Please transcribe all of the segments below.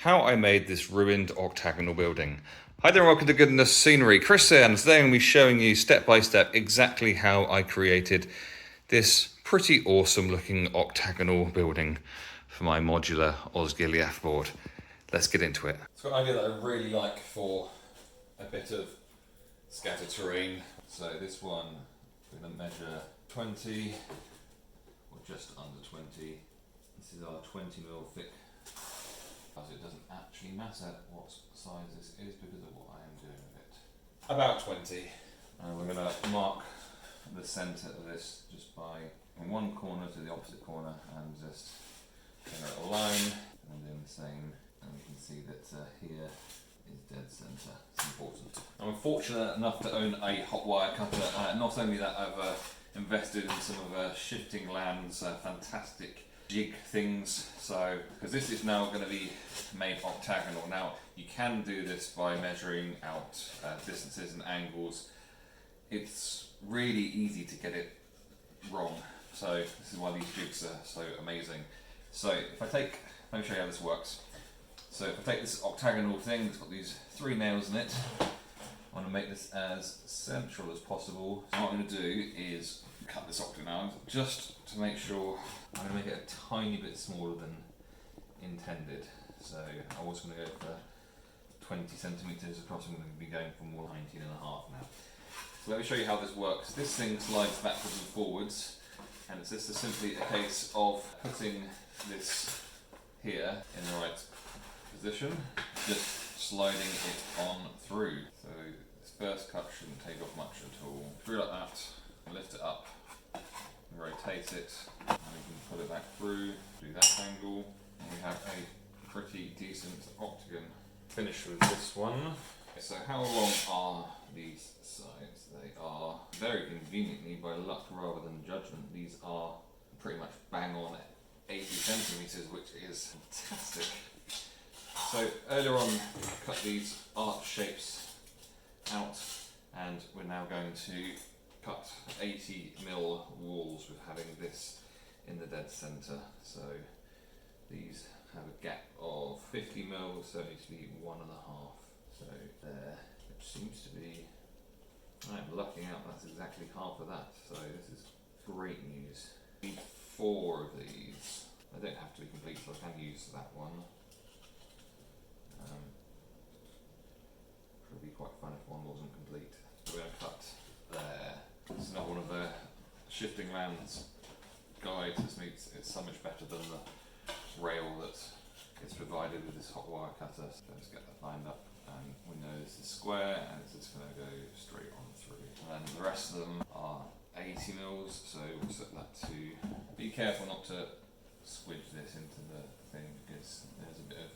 how I made this ruined octagonal building. Hi there and welcome to Goodness Scenery. Chris here, and today I'm going to be showing you step by step exactly how I created this pretty awesome looking octagonal building for my modular Osgiliath board. Let's get into it. It's got an idea that I really like for a bit of scattered terrain. So this one, we're going to measure 20 or just under 20. This is our 20mm thick. As it doesn't actually matter what size this is because of what I am doing with it. About 20. And we're going to mark the centre of this just by from one corner to the opposite corner and just generate a line. And I'm doing the same, and we can see that here is dead centre. It's important. I'm fortunate enough to own a hot wire cutter. Not only that, I've invested in some of Shifting Land's fantastic jig things, so because this is now going to be made octagonal. Now you can do this by measuring out distances and angles. It's really easy to get it wrong, so this is why these jigs are so amazing. So if I take, let me show you how this works. So if I take this octagonal thing that's got these 3 nails in it, I want to make this as central as possible. So what I'm going to do is cut this octagonal just to make sure. I'm going to make it a tiny bit smaller than intended. So I was going to go for 20 centimetres across. I'm going to be going for more 19.5 now. So let me show you how this works. This thing slides backwards and forwards, and it's just simply a case of putting this here in the right position, just sliding it on through. So this first cut shouldn't take off much at all. Through like that, lift it up, rotate it, and we can put it back through, do that angle, and we have a pretty decent octagon. Finish with this one. So how long are these sides? They are, very conveniently by luck rather than judgment, these are pretty much bang on 80 centimetres, which is fantastic. So earlier on I cut these arch shapes out, and we're now going to cut 80mm walls with having this in the dead centre. So these have a gap of 50mm, so it needs to be 1.5. So there, which seems to be, I'm lucking out, that's exactly half of that. So this is great news. I need 4 of these. They don't have to be complete, so I can use that one. It would be quite fun if one wasn't complete. So we're going to cut there. This is not one of the Shifting Land's guides. It's so much better than the rail that is provided with this hot wire cutter. So let's get that lined up, and we know this is square and it's just going to go straight on through. And then the rest of them are 80mm, so we'll set that to. Be careful not to squidge this into the thing because there's a bit of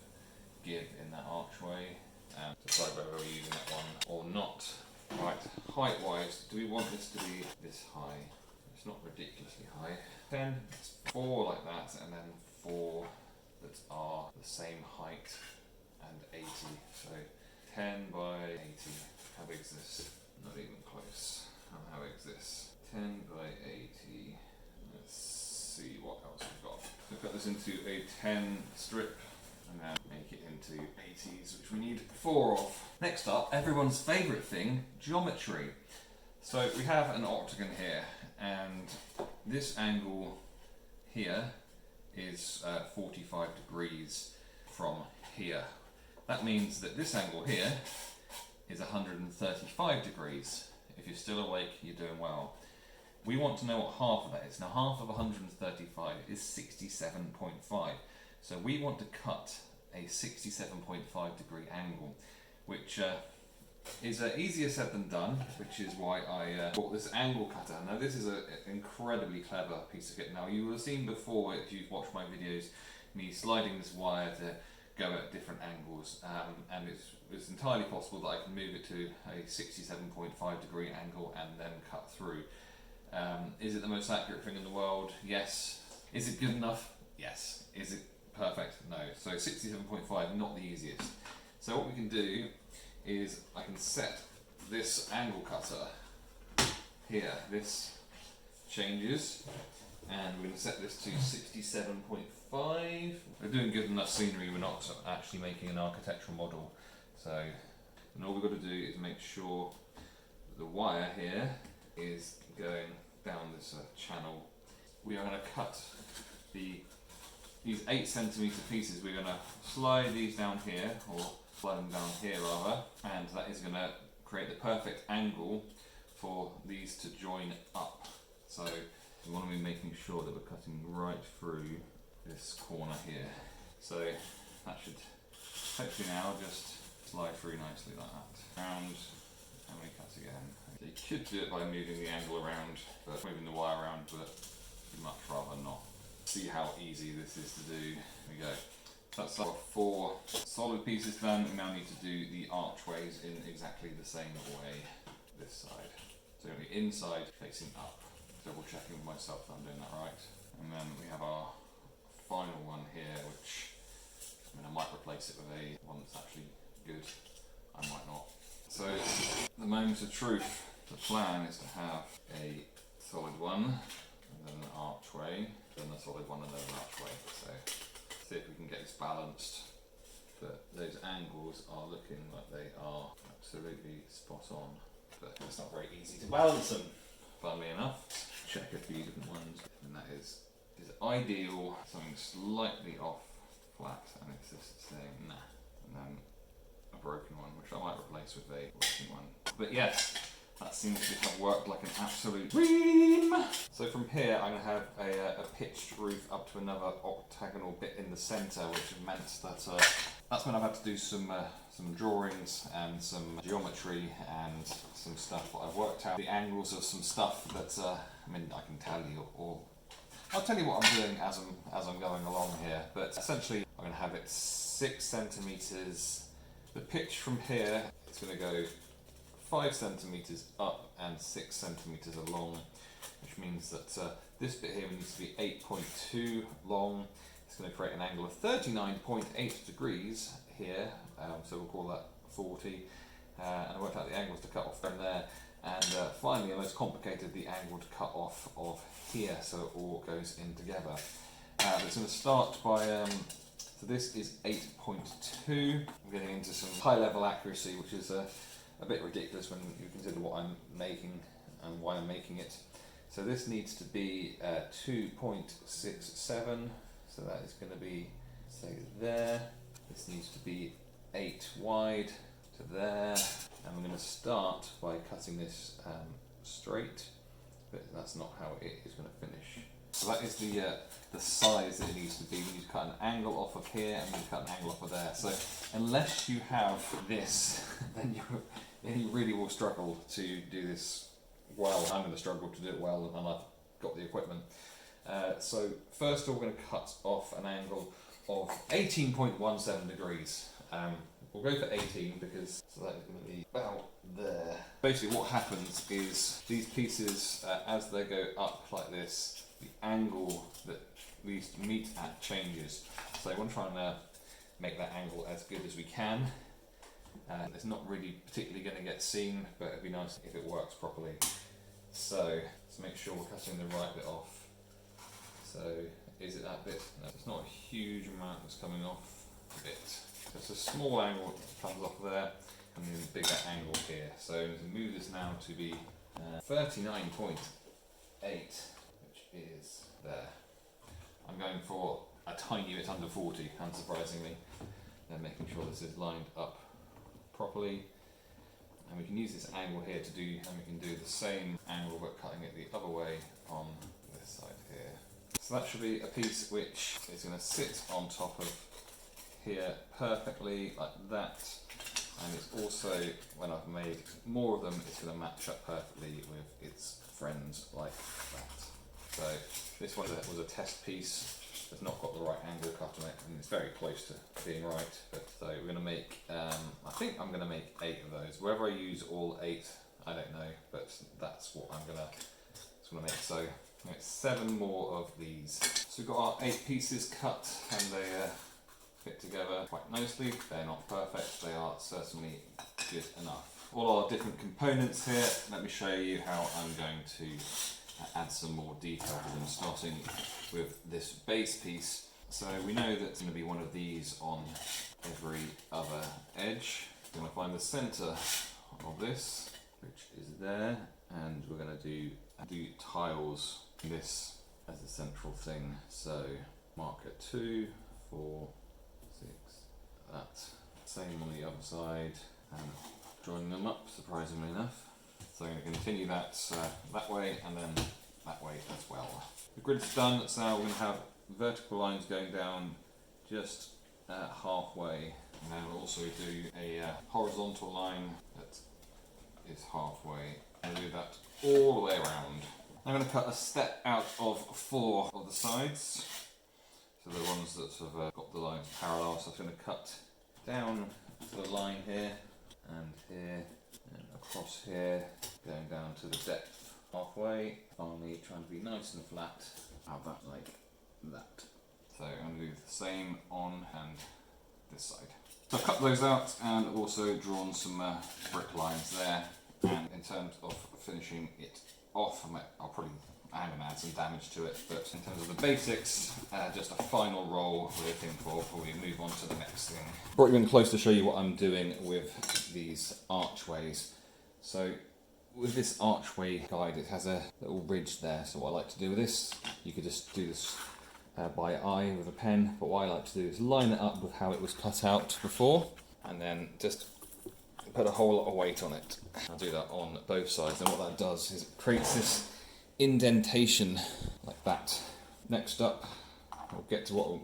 give in that archway. And decide whether we're using that one or not. Right, height wise, do we want this to be this high? It's not ridiculously high. 10, it's 4 like that, and then 4 that are the same height, and 80. So 10 by 80. How big is this? Not even close. How big is this? 10 by 80. Let's see what else we've got. So cut this into a 10 strip, and now make it into 80s, which we need 4 of. Next up, everyone's favourite thing, geometry. So we have an octagon here, and this angle here is 45 degrees from here. That means that this angle here is 135 degrees. If you're still awake, you're doing well. We want to know what half of that is. Now half of 135 is 67.5. So we want to cut a 67.5 degree angle, which is easier said than done, which is why I bought this angle cutter. Now this is an incredibly clever piece of kit. Now you will have seen before, if you've watched my videos, me sliding this wire to go at different angles, and it's entirely possible that I can move it to a 67.5 degree angle and then cut through. Is it the most accurate thing in the world? Yes. Is it good enough? Yes. Is it perfect? No. So 67.5, not the easiest. So what we can do is I can set this angle cutter here. This changes, and we're going to set this to 67.5 5. We're doing good enough scenery, we're not actually making an architectural model. So, and all we've got to do is make sure that the wire here is going down this channel. We are going to cut these 8cm pieces, we're going to slide these down here, or slide them down here rather, and that is going to create the perfect angle for these to join up. So we want to be making sure that we're cutting right through this corner here. So that should hopefully now just slide through nicely like that. And we cut again. You could do it by moving the angle around, but moving the wire around, but you'd much rather not. See how easy this is to do. Here we go. That's our 4 solid pieces done. We now need to do the archways in exactly the same way this side. So going to be inside facing up. Double checking with myself that I'm doing that right. And then we have our final one here, which I might replace it with one that's actually good. I might not. So the moment of truth. The plan is to have a solid one, and then an archway, then a solid one, and then an archway. So see if we can get this balanced. But those angles are looking like they are absolutely spot on. But it's not very easy to balance them. Funnily enough, check a few different ones, and that is ideal. Something slightly off flat, and it's just saying nah, and then a broken one, which I might replace with a working one. But yes, that seems to have worked like an absolute dream. So from here, I'm going to have a pitched roof up to another octagonal bit in the centre, which meant that that's when I've had to do some drawings and some geometry and some stuff that I've worked out. The angles of some stuff that I mean, I can tell you all. I'll tell you what I'm doing as I'm going along here. But essentially, I'm going to have it 6 centimetres. The pitch from here is going to go 5 centimetres up and 6 centimetres along, which means that this bit here needs to be 8.2 long. It's going to create an angle of 39.8 degrees here, so we'll call that 40. And I worked out the angles to cut off from there. And finally, the most complicated, the angle to cut off of here, so it all goes in together. But it's going to start by, so this is 8.2. I'm getting into some high level accuracy, which is a bit ridiculous when you consider what I'm making and why I'm making it. So this needs to be 2.67, so that is going to be, say, there. This needs to be 8 wide to there, and we're going to start by cutting this straight, but that's not how it is going to finish. So that is the size that it needs to be. We need to cut an angle off of here, and we need to cut an angle off of there. So unless you have this, then you really will struggle to do this well. I'm going to struggle to do it well, and I've got the equipment. So first of all, we're going to cut off an angle of 18.17 degrees. We'll go for 18 because so that is going to be about there. Basically what happens is these pieces, as they go up like this, the angle that these meet at changes. So I want to try and make that angle as good as we can. It's not really particularly going to get seen, but it'd be nice if it works properly. So let's make sure we're cutting the right bit off. So is it that bit? No, it's not a huge amount that's coming off a bit. So it's a small angle that comes off there, and then a bigger angle here. So to move this now to be 39.8, which is there. I'm going for a tiny bit under 40, unsurprisingly. Then making sure this is lined up properly. And we can use this angle here to do, and we can do the same angle but cutting it the other way on this side here. So that should be a piece which is going to sit on top of here perfectly like that, and it's also, when I've made more of them, it's going to match up perfectly with its friends like that. So this one was a test piece. It's not got the right angle cut on it, and it's very close to being right. But so we're going to make, I think I'm going to make 8 of those. Whether I use all 8, I don't know, but that's what I'm going to make. So make 7 more of these. So we've got our 8 pieces cut, and they fit together quite nicely. They're not perfect, they are certainly good enough. All our different components here, let me show you how I'm going to add some more detail to them, starting with this base piece. So we know that it's going to be one of these on every other edge. We're going to find the centre of this, which is there, and we're going to do tiles in this as a central thing. So marker 2, 4, 6, that. Same on the other side, and joining them up, surprisingly enough. So I'm going to continue that that way and then that way as well. The grid's done, so now we're going to have vertical lines going down just halfway, and then we'll also do a horizontal line that is halfway, and do that all the way around. I'm going to cut a step out of 4 of the sides, so the ones that have got the lines parallel. So I'm going to cut down to the line here, and here, and across here, going down to the depth halfway. Finally, trying to be nice and flat, have that like that. So I'm going to do the same on and this side. So I've cut those out and also drawn some brick lines there. And in terms of finishing it off, I'm going to add some damage to it, but in terms of the basics, just a final roll we're looking for before we move on to the next thing. Brought you in close to show you what I'm doing with these archways. So with this archway guide, it has a little ridge there. So what I like to do with this, you could just do this by eye with a pen, but what I like to do is line it up with how it was cut out before, and then just put a whole lot of weight on it. I'll do that on both sides, and what that does is it creates this indentation like that. Next up, we'll get to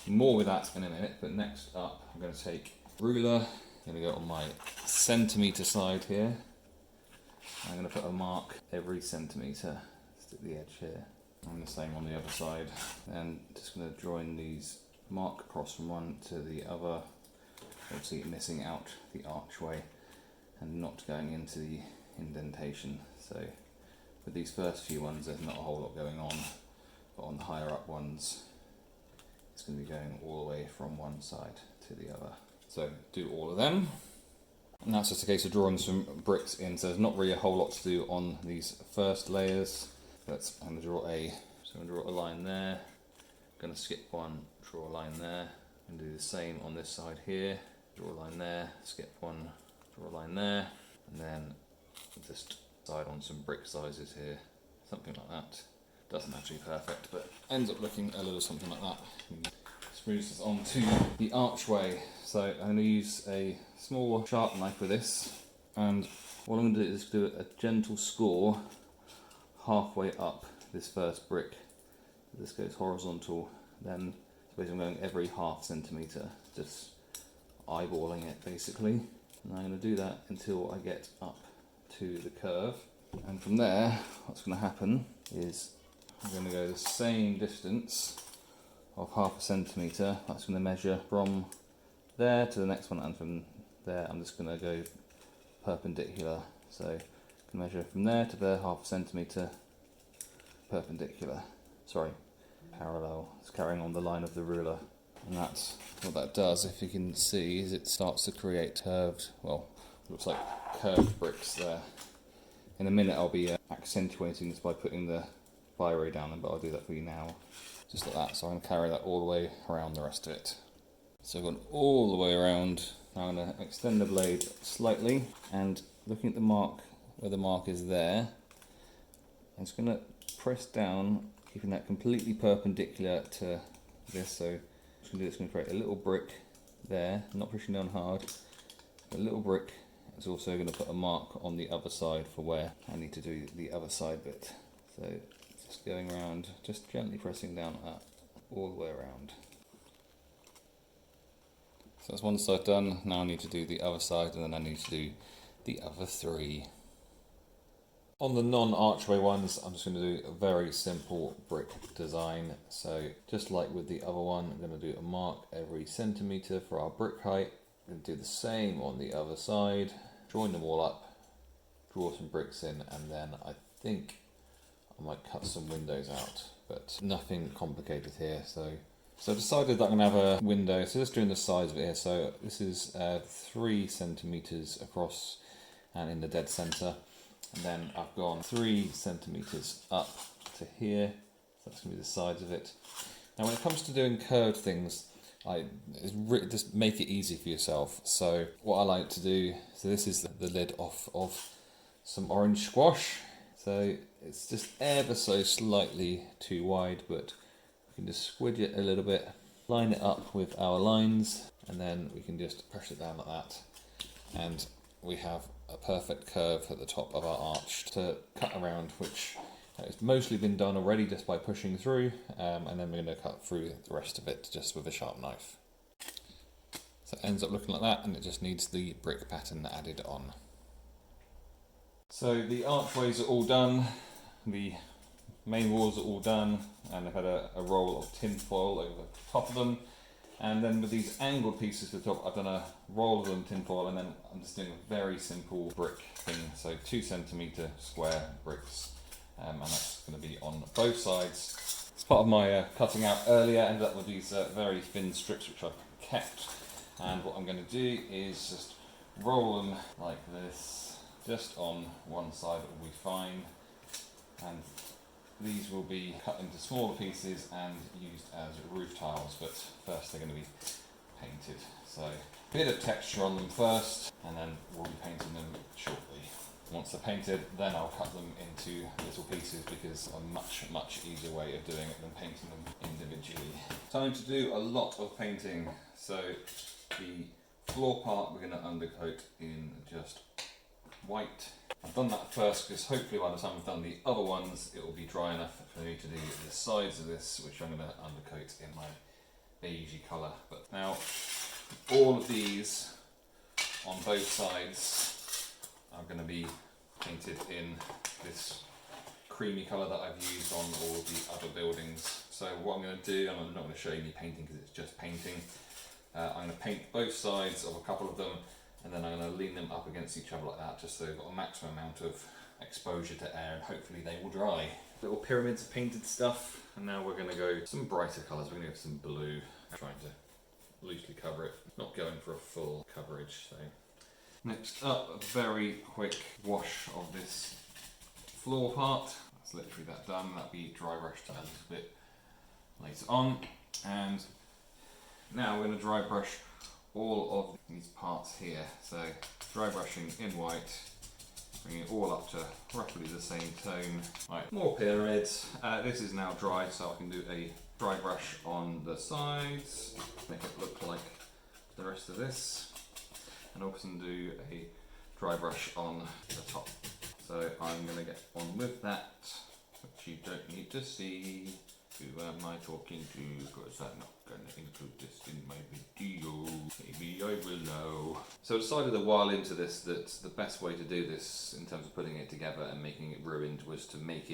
more with that in a minute, but next up I'm going to take ruler, I'm going to go on my centimetre side here. I'm going to put a mark every centimetre, stick the edge here, and the same on the other side. And just going to join these, mark across from one to the other, obviously missing out the archway and not going into the indentation. So with these first few ones there's not a whole lot going on, but on the higher up ones it's going to be going all the way from one side to the other. So do all of them. And that's just a case of drawing some bricks in, so there's not really a whole lot to do on these first layers. But I'm going to draw a line there, I'm going to skip one, draw a line there, and do the same on this side here, draw a line there, skip one, draw a line there, and then just decide on some brick sizes here, something like that. Doesn't have to be perfect, but ends up looking a little something like that. Smooth this onto the archway. So I'm going to use a small sharp knife with this, and what I'm going to do is do a gentle score halfway up this first brick. This goes horizontal, then basically I'm going every half centimetre, just eyeballing it basically. And I'm going to do that until I get up to the curve. And from there, what's going to happen is I'm going to go the same distance of half a centimetre. That's going to measure from there to the next one, and from there I'm just going to go perpendicular. So I can measure from there to there, half a centimetre, perpendicular. Sorry, parallel. It's carrying on the line of the ruler. And that's what that does, if you can see, is it starts to create curved, well, looks like curved bricks there. In a minute I'll be accentuating this by putting the biro down, but I'll do that for you now. Just like that, so I'm going to carry that all the way around the rest of it. So I've gone all the way around. Now I'm going to extend the blade slightly, and looking at the mark, where the mark is there, I'm just going to press down, keeping that completely perpendicular to this. So I'm going to create a little brick there, not pushing down hard. A little brick. It's also going to put a mark on the other side for where I need to do the other side bit. So just going around, just gently pressing down that all the way around. So that's one side done. Now I need to do the other side, and then I need to do the other 3. On the non-archway ones, I'm just going to do a very simple brick design. So just like with the other one, I'm going to do a mark every centimetre for our brick height. I'm going to do the same on the other side, join them all up, draw some bricks in, and then I think I might cut some windows out, but nothing complicated here. So I decided that I'm going to have a window, so just doing the size of it here. So this is 3 centimetres across and in the dead centre. And then I've gone 3 centimetres up to here, so that's going to be the sides of it. Now when it comes to doing curved things, just make it easy for yourself. So what I like to do, so this is the lid off of some orange squash. So it's just ever so slightly too wide, but we can just squidge it a little bit, line it up with our lines, and then we can just press it down like that. And we have a perfect curve at the top of our arch to cut around, which has mostly been done already just by pushing through, and then we're going to cut through the rest of it just with a sharp knife. So it ends up looking like that, and it just needs the brick pattern added on. So the archways are all done, the main walls are all done, and I've had a roll of tin foil over the top of them. And then with these angled pieces to the top, I've done a roll of them tin foil, and then I'm just doing a very simple brick thing. So 2 centimetre square bricks, and that's going to be on both sides. As part of my cutting out earlier, I ended up with these very thin strips which I've kept. And what I'm going to do is just roll them like this, just on one side will be fine. And these will be cut into smaller pieces and used as roof tiles, but first they're going to be painted. So a bit of texture on them first, and then we'll be painting them shortly. Once they're painted, then I'll cut them into little pieces, because a much easier way of doing it than painting them individually. Time to do a lot of painting. So the floor part we're going to undercoat in just white. I've done that first because hopefully by the time I've done the other ones it will be dry enough for me to do the sides of this, which I'm going to undercoat in my beigey colour. But now all of these on both sides are going to be painted in this creamy colour that I've used on all of the other buildings. So what I'm going to do, and I'm not going to show you me painting because it's just painting, I'm going to paint both sides of a couple of them, and then I'm going to lean them up against each other like that, just so they've got a maximum amount of exposure to air, and hopefully they will dry. Little pyramids of painted stuff, and now we're going to go some brighter colours. We're going to go some blue, trying to loosely cover it, not going for a full coverage. So next up, a very quick wash of this floor part. That's literally that done. That'll be dry brushed a little bit later on, and now we're going to dry brush all of these parts here. So dry brushing in white, bringing it all up to roughly the same tone. Right, more pyramids. This is now dry, so I can do a dry brush on the sides, make it look like the rest of this, and also do a dry brush on the top. So I'm going to get on with that, which you don't need to see. Who am I talking to? Because I'm not going to include this in my video. Maybe I will know. So I decided a while into this that the best way to do this in terms of putting it together and making it ruined was to make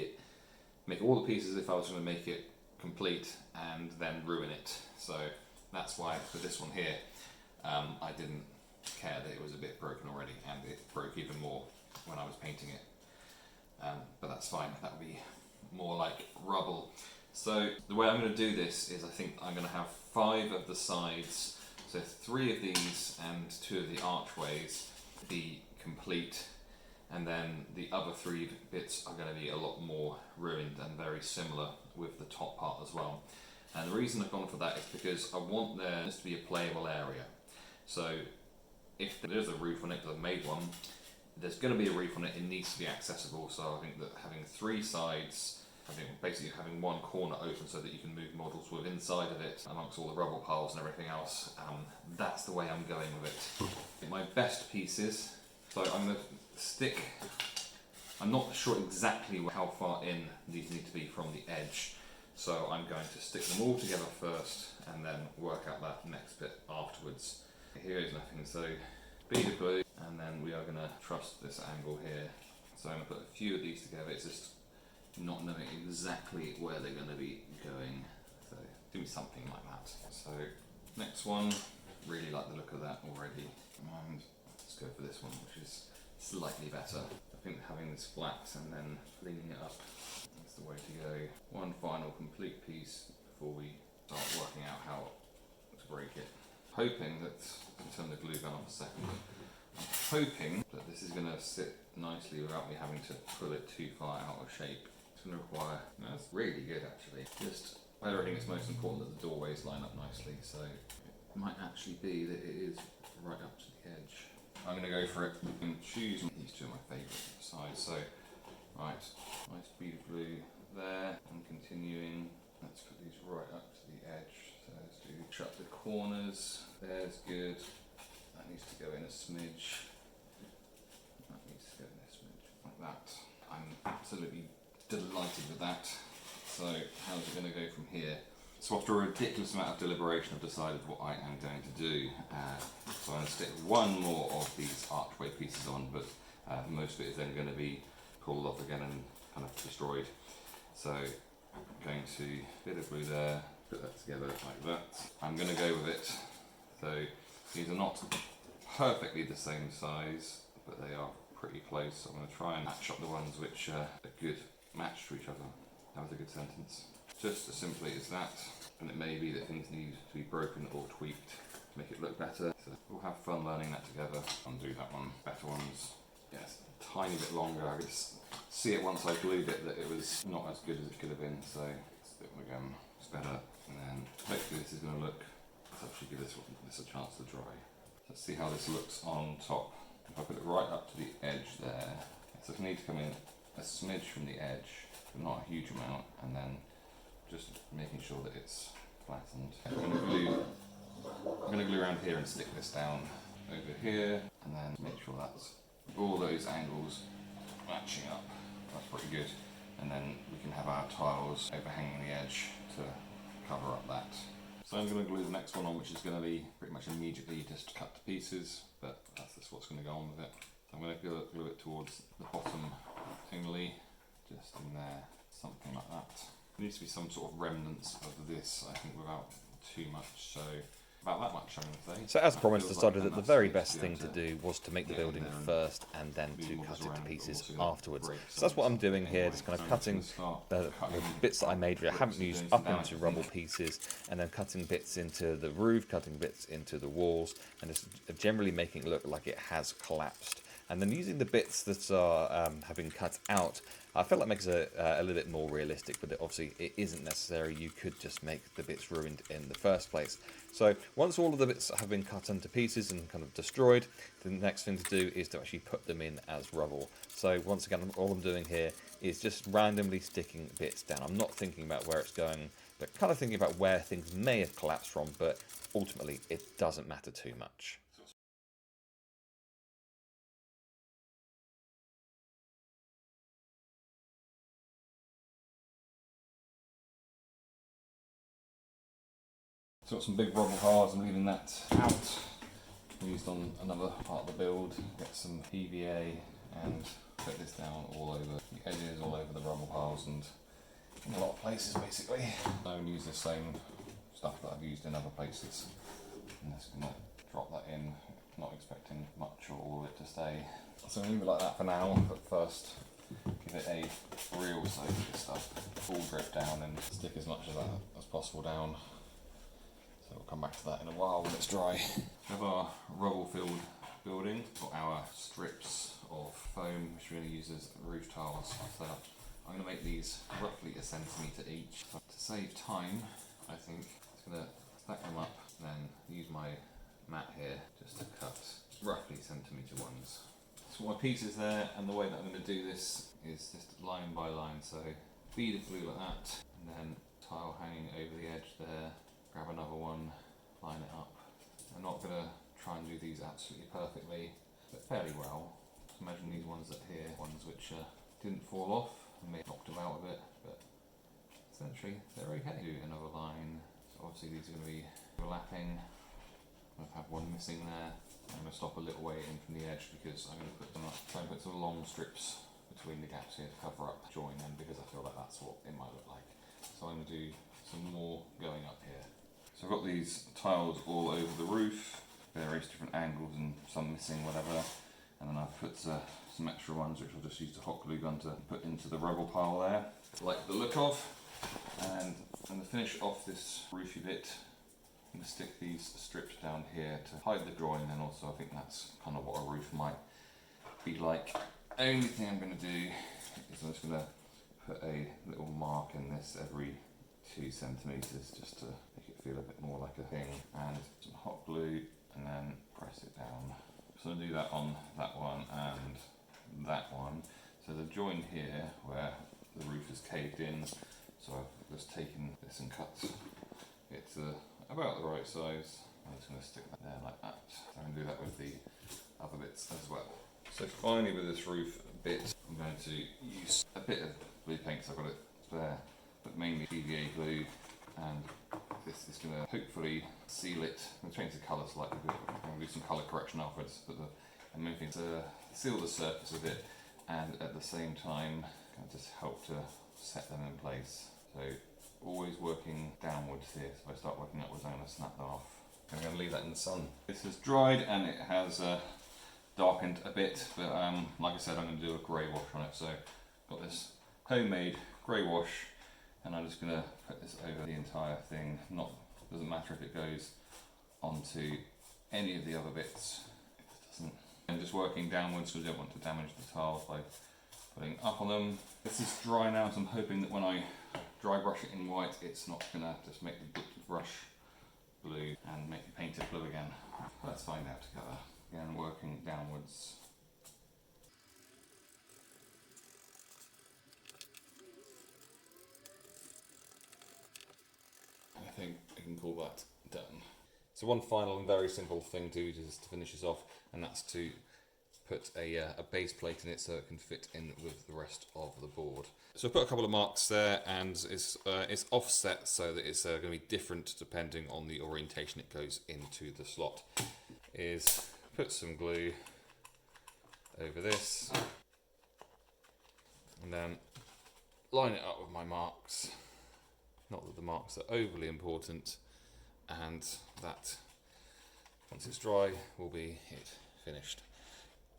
all the pieces as if I was going to make it complete and then ruin it. So that's why for this one here, I didn't care that it was a bit broken already, and it broke even more when I was painting it. But that's fine, that would be more like rubble. So the way I'm going to do this is I think I'm going to have 5 of the sides, so 3 of these and 2 of the archways be complete, and then the other 3 bits are going to be a lot more ruined and very similar with the top part as well. And the reason I've gone for that is because I want there to be a playable area. So if there is a roof on it, because I've made one, there's going to be a roof on it, it needs to be accessible. So I think that having 3 sides, basically having one corner open so that you can move models within inside of it amongst all the rubble piles and everything else, that's the way I'm going with it. My best pieces, so I'm going to stick, I'm not sure exactly how far in these need to be from the edge, so I'm going to stick them all together first and then work out that next bit afterwards. Here is nothing, so bead of glue, and then we are going to trust this angle here. So I'm going to put a few of these together. It's just not knowing exactly where they're going to be going, so do something like that. So next one, really like the look of that already, and let's go for this one, which is slightly better. I think having this flat and then leaning it up is the way to go. One final complete piece before we start working out how to break it. Hoping that, I'll turn the glue gun off a second, I'm hoping that this is going to sit nicely without me having to pull it too far out of shape. It's going to require, that's really good actually, just I reckon it's most important that the doorways line up nicely, so it might actually be that it is right up to the edge. I'm going to go for it and choose these two are my favourite size. So, right, nice bead of blue there, and continuing, let's put these right up to the edge. So let's do shut the corners, there's good. That needs to go in a smidge. That needs to go in a smidge, like that. I'm absolutely delighted with that. So how's it going to go from here? So after a ridiculous amount of deliberation, I've decided what I am going to do. So I'm going to stick one more of these archway pieces on, but most of it is then going to be pulled off again and kind of destroyed. So I'm going to bit of glue there, put that together like that. I'm going to go with it. So these are not perfectly the same size, but they are pretty close. So I'm going to try and match up the ones which are a good match to each other. That was a good sentence. Just as simply as that, and it may be that things need to be broken or tweaked to make it look better. So we'll have fun learning that together. Undo that one. Better ones, yes, a tiny bit longer. I could just see it once I glued it that it was not as good as it could have been. So let's do it again. It's better, and then hopefully this is going to look. Let's actually give this a chance to dry. Let's see how this looks on top. If I put it right up to the edge there, so I need to come in a smidge from the edge, but not a huge amount, and then just making sure that it's flattened. I'm going to glue around here and stick this down over here, and then make sure that's all those angles matching up. That's pretty good. And then we can have our tiles overhanging the edge to cover up that. So I'm going to glue the next one on, which is going to be pretty much immediately just cut to pieces, but that's just what's going to go on with it. So I'm going to glue it towards the bottom only, just in there, something like that. There needs to be some sort of remnants of this, I think, without too much, so about that much I'm going to say. So as promised, decided that the very best thing to do was to make the building first and then to cut it to pieces afterwards. So that's what I'm doing here, just kind of cutting the bits that I made, which I haven't used, up into rubble pieces, and then cutting bits into the roof, cutting bits into the walls, and just generally making it look like it has collapsed. And then using the bits that are have been cut out, I felt like makes it a little bit more realistic, but obviously it isn't necessary. You could just make the bits ruined in the first place. So once all of the bits have been cut into pieces and kind of destroyed, the next thing to do is to actually put them in as rubble. So once again, all I'm doing here is just randomly sticking bits down. I'm not thinking about where it's going, but kind of thinking about where things may have collapsed from, but ultimately it doesn't matter too much. So got some big rubble piles, I'm leaving that out. Used on another part of the build, get some PVA and put this down all over the edges, all over the rubble piles, and in a lot of places basically. I will use the same stuff that I've used in other places. I'm just going to drop that in, not expecting much or all of it to stay. So I'm going to leave it like that for now, but first give it a real soak of this stuff, full drip down, and stick as much of that as possible down. So we'll come back to that in a while when it's dry. We have our rubble filled building, got our strips of foam which we're going to use as roof tiles. So I'm going to make these roughly a centimetre each. So to save time, I think I'm going to stack them up, then use my mat here just to cut roughly centimetre ones. So my pieces there, and the way that I'm going to do this is just line by line. So bead of glue like that, and then tile hanging over the edge there. Grab another one, line it up. I'm not going to try and do these absolutely perfectly, but fairly well. So imagine these ones that here, ones which didn't fall off and may have knocked them out a bit, but essentially they're okay. Do another line. So obviously these are going to be overlapping. I'm going to have one missing there. I'm going to stop a little way in from the edge because I'm going to put them up, try and put some long strips between the gaps here to cover up the join in, because I feel like that's what it might look like. So I'm going to do some more going up here. So I've got these tiles all over the roof, various different angles and some missing, whatever. And then I've put some extra ones which I'll just use the hot glue gun to put into the rubble pile there. Like the look of. And I'm going to finish off this roofy bit. I'm going to stick these strips down here to hide the groin, and also I think that's kind of what a roof might be like. Only thing I'm going to do is I'm just going to put a little mark in this every 2 centimeters just to make it feel a bit more like a thing, and some hot glue, and then press it down. So I'm going to do that on that one and that one. So the joint here where the roof is caved in, so I've just taken this and cut it to about the right size. I'm just going to stick that there like that. So I'm going to do that with the other bits as well. So finally with this roof bit, I'm going to use a bit of blue paint because I've got it there, but mainly PVA glue, and this is going to hopefully seal it. I'm going to change the colour slightly, but I'm going to do some colour correction afterwards, but the main thing is to seal the surface of it, and at the same time just help to set them in place. So always working downwards here, so if I start working upwards I'm going to snap that off. I'm going to leave that in the sun. This has dried and it has darkened a bit, but like I said, I'm going to do a grey wash on it. So got this homemade grey wash, and I'm just going to put this over the entire thing. Doesn't matter if it goes onto any of the other bits, it doesn't. I'm just working downwards because I don't want to damage the tiles by putting up on them. This is dry now, so I'm hoping that when I dry brush it in white, it's not going to just make the brush blue and make the painted blue again. Let's find out together. Again, working downwards. I think I can call that done. So one final and very simple thing to do just to finish this off, and that's to put a base plate in it so it can fit in with the rest of the board. So I've put a couple of marks there, and it's offset so that it's going to be different depending on the orientation it goes into the slot. Is put some glue over this, and then line it up with my marks. Not that the marks are overly important, and that, once it's dry, will be it finished.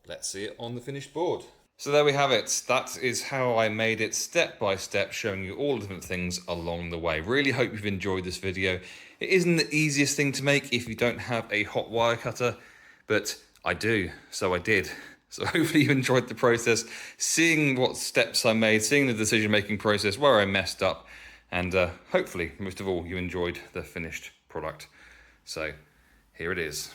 Let's see it on the finished board. So there we have it. That is how I made it step by step, showing you all the different things along the way. Really hope you've enjoyed this video. It isn't the easiest thing to make if you don't have a hot wire cutter, but I do, so I did. So hopefully you enjoyed the process, seeing what steps I made, seeing the decision-making process, where I messed up, and hopefully, most of all, you enjoyed the finished product. So here it is.